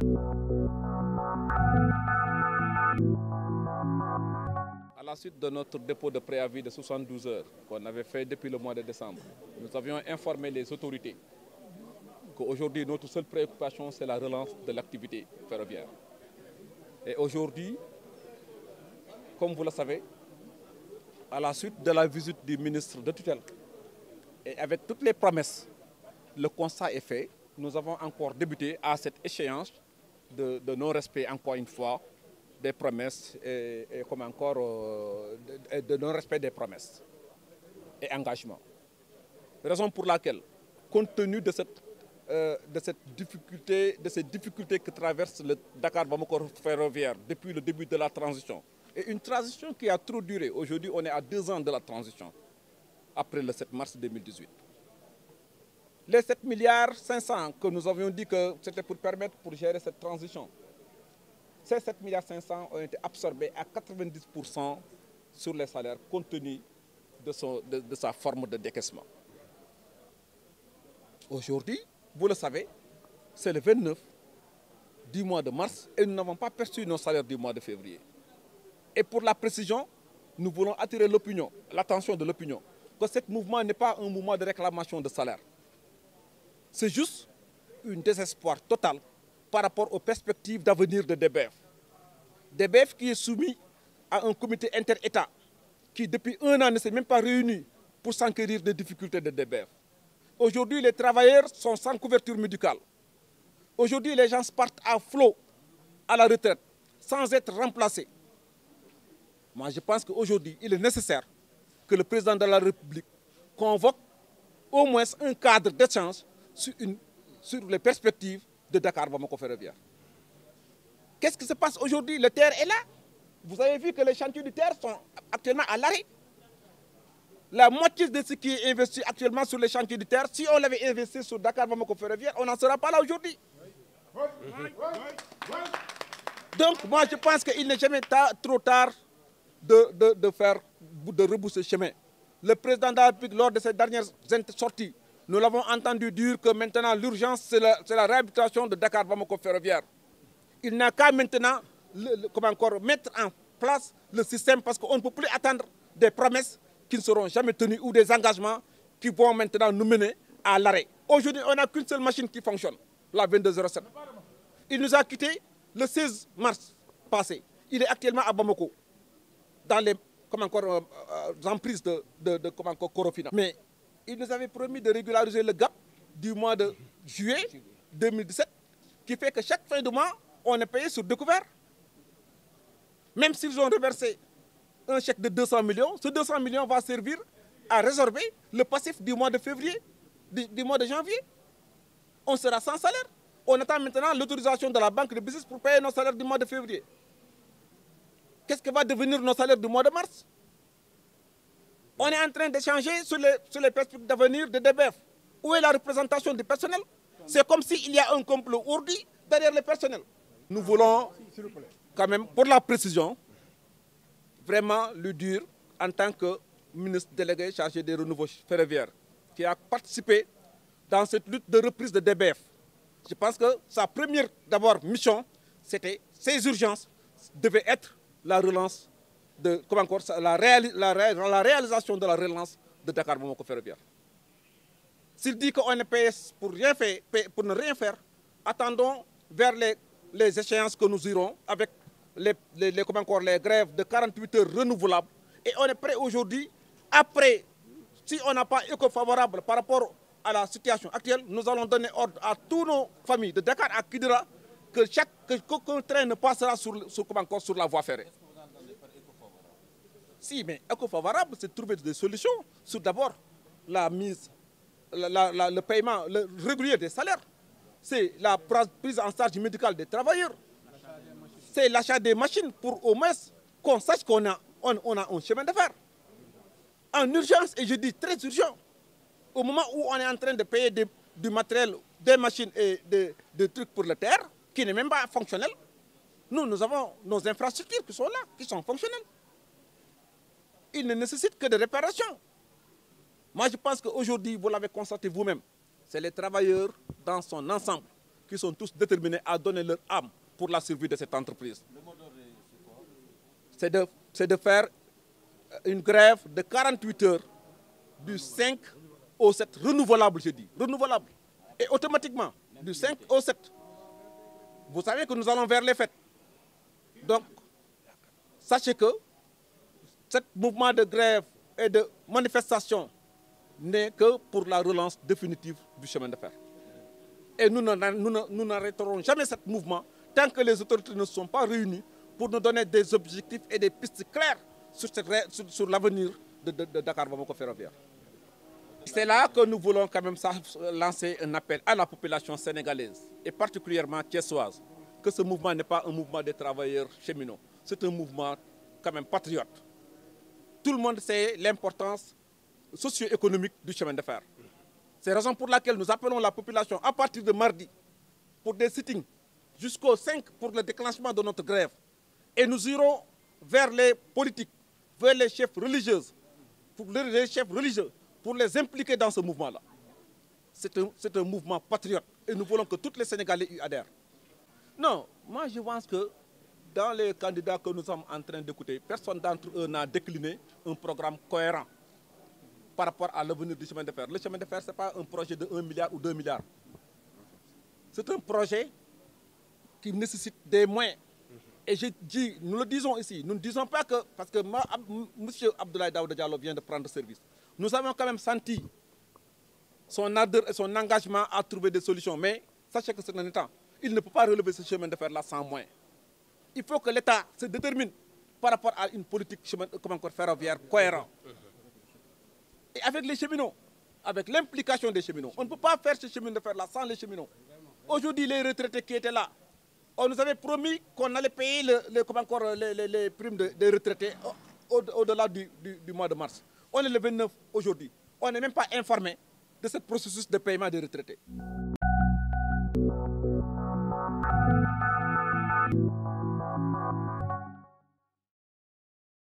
À la suite de notre dépôt de préavis de 72 heures qu'on avait fait depuis le mois de décembre, nous avions informé les autorités qu'aujourd'hui notre seule préoccupation c'est la relance de l'activité ferroviaire. Et aujourd'hui, comme vous le savez, à la suite de la visite du ministre de tutelle et avec toutes les promesses, le constat est fait. Nous avons encore débuté à cette échéance de non-respect, encore une fois, des promesses et comme encore de non-respect des promesses et engagements. Raison pour laquelle, compte tenu de ces difficultés que traverse le Dakar-Bamako ferroviaire depuis le début de la transition, et une transition qui a trop duré. Aujourd'hui, on est à 2 ans de la transition, après le 7 mars 2018. Les 7,5 milliards que nous avions dit que c'était pour gérer cette transition, ces 7,5 milliards ont été absorbés à 90% sur les salaires compte tenu de sa forme de décaissement. Aujourd'hui, vous le savez, c'est le 29 du mois de mars et nous n'avons pas perçu nos salaires du mois de février. Et pour la précision, nous voulons attirer l'attention de l'opinion, que ce mouvement n'est pas un mouvement de réclamation de salaire. C'est juste un désespoir total par rapport aux perspectives d'avenir de DBF. DBF qui est soumis à un comité inter-État qui depuis 1 an ne s'est même pas réuni pour s'enquérir des difficultés de DBF. Aujourd'hui, les travailleurs sont sans couverture médicale. Aujourd'hui, les gens partent à flot à la retraite sans être remplacés. Moi, je pense qu'aujourd'hui, il est nécessaire que le président de la République convoque au moins un cadre d'échange sur les perspectives de Dakar-Bamako ferroviaire. Qu'est-ce qui se passe aujourd'hui? Le TER est là. Vous avez vu que les chantiers du TER sont actuellement à l'arrêt. La moitié de ce qui est investi actuellement sur les chantiers du TER, si on l'avait investi sur Dakar-Bamako ferroviaire, on n'en sera pas là aujourd'hui. Donc, moi, je pense qu'il n'est jamais trop tard de rebousser chemin. Le président de la République, lors de ses dernières sorties, nous l'avons entendu dire que maintenant l'urgence, c'est la réhabilitation de Dakar-Bamako ferroviaire. Il n'a qu'à maintenant mettre en place le système parce qu'on ne peut plus attendre des promesses qui ne seront jamais tenues ou des engagements qui vont maintenant nous mener à l'arrêt. Aujourd'hui, on n'a qu'une seule machine qui fonctionne, la 2207. Il nous a quittés le 16 mars passé. Il est actuellement à Bamako, dans les emprises de Corofina. Mais il nous avait promis de régulariser le gap du mois de juillet 2017, qui fait que chaque fin de mois, on est payé sur découvert. Même s'ils ont reversé un chèque de 200 millions, ce 200 millions va servir à résorber le passif du mois de février, du mois de janvier. On sera sans salaire. On attend maintenant l'autorisation de la banque de business pour payer nos salaires du mois de février. Qu'est-ce que va devenir nos salaires du mois de mars? On est en train d'échanger sur les perspectives d'avenir de DBF. Où est la représentation du personnel? C'est comme s'il y a un complot ourdi derrière le personnel. Nous voulons, quand même, pour la précision, vraiment lui dire, en tant que ministre délégué chargé des renouveaux ferroviaires, qui a participé dans cette lutte de reprise de DBF. Je pense que sa première, d'abord, mission, c'était, ces urgences devaient être la relance la réalisation de la relance de Dakar-Bamako ferroviaire. S'il dit qu'on est payé pour ne rien faire, attendons vers les échéances que nous irons avec les grèves de 48 heures renouvelables. Et on est prêt aujourd'hui, après, si on n'a pas écho favorable par rapport à la situation actuelle, nous allons donner ordre à toutes nos familles de Dakar à Kidira qu'aucun train ne passera sur la voie ferrée. Si, mais éco-favorable, c'est de trouver des solutions sur d'abord le paiement régulier des salaires, c'est la prise en charge médicale des travailleurs, c'est l'achat des machines pour au moins qu'on sache qu'on a un chemin de fer. En urgence, et je dis très urgent, au moment où on est en train de payer du matériel, des machines et des trucs pour le terre, qui n'est même pas fonctionnel, nous avons nos infrastructures qui sont là, qui sont fonctionnelles. Il ne nécessite que de réparations. Moi, je pense qu'aujourd'hui, vous l'avez constaté vous-même, c'est les travailleurs dans son ensemble qui sont tous déterminés à donner leur âme pour la survie de cette entreprise. C'est de faire une grève de 48 heures du 5 au 7, renouvelable, je dis, renouvelable. Et automatiquement, du 5 au 7. Vous savez que nous allons vers les fêtes. Donc, sachez que ce mouvement de grève et de manifestation n'est que pour la relance définitive du chemin de fer. Et nous n'arrêterons jamais ce mouvement tant que les autorités ne sont pas réunies pour nous donner des objectifs et des pistes claires sur l'avenir de Dakar Bamako Ferroviaire. C'est là que nous voulons quand même lancer un appel à la population sénégalaise et particulièrement thiessoise, que ce mouvement n'est pas un mouvement des travailleurs cheminots, c'est un mouvement quand même patriote. Tout le monde sait l'importance socio-économique du chemin de fer. C'est la raison pour laquelle nous appelons la population à partir de mardi pour des sittings jusqu'au 5 pour le déclenchement de notre grève. Et nous irons vers les politiques, vers les chefs religieux, pour les impliquer dans ce mouvement-là. C'est un mouvement patriote et nous voulons que tous les Sénégalais y adhèrent. Non, moi je pense que dans les candidats que nous sommes en train d'écouter, personne d'entre eux n'a décliné un programme cohérent par rapport à l'avenir du chemin de fer. Le chemin de fer, ce n'est pas un projet de 1 milliard ou 2 milliards. C'est un projet qui nécessite des moyens. Et je dis, nous le disons ici, nous ne disons pas que, parce que M. Abdoulaye Daouda Diallo vient de prendre service, nous avons quand même senti son ardeur et son engagement à trouver des solutions. Mais sachez que c'est un État. Il ne peut pas relever ce chemin de fer-là sans moyens. Il faut que l'État se détermine par rapport à une politique ferroviaire cohérente. Et avec les cheminots, avec l'implication des cheminots, on ne peut pas faire ce chemin de fer-là sans les cheminots. Aujourd'hui, les retraités qui étaient là, on nous avait promis qu'on allait payer les primes des retraités au-delà du mois de mars. On est le 29 aujourd'hui. On n'est même pas informé de ce processus de paiement des retraités.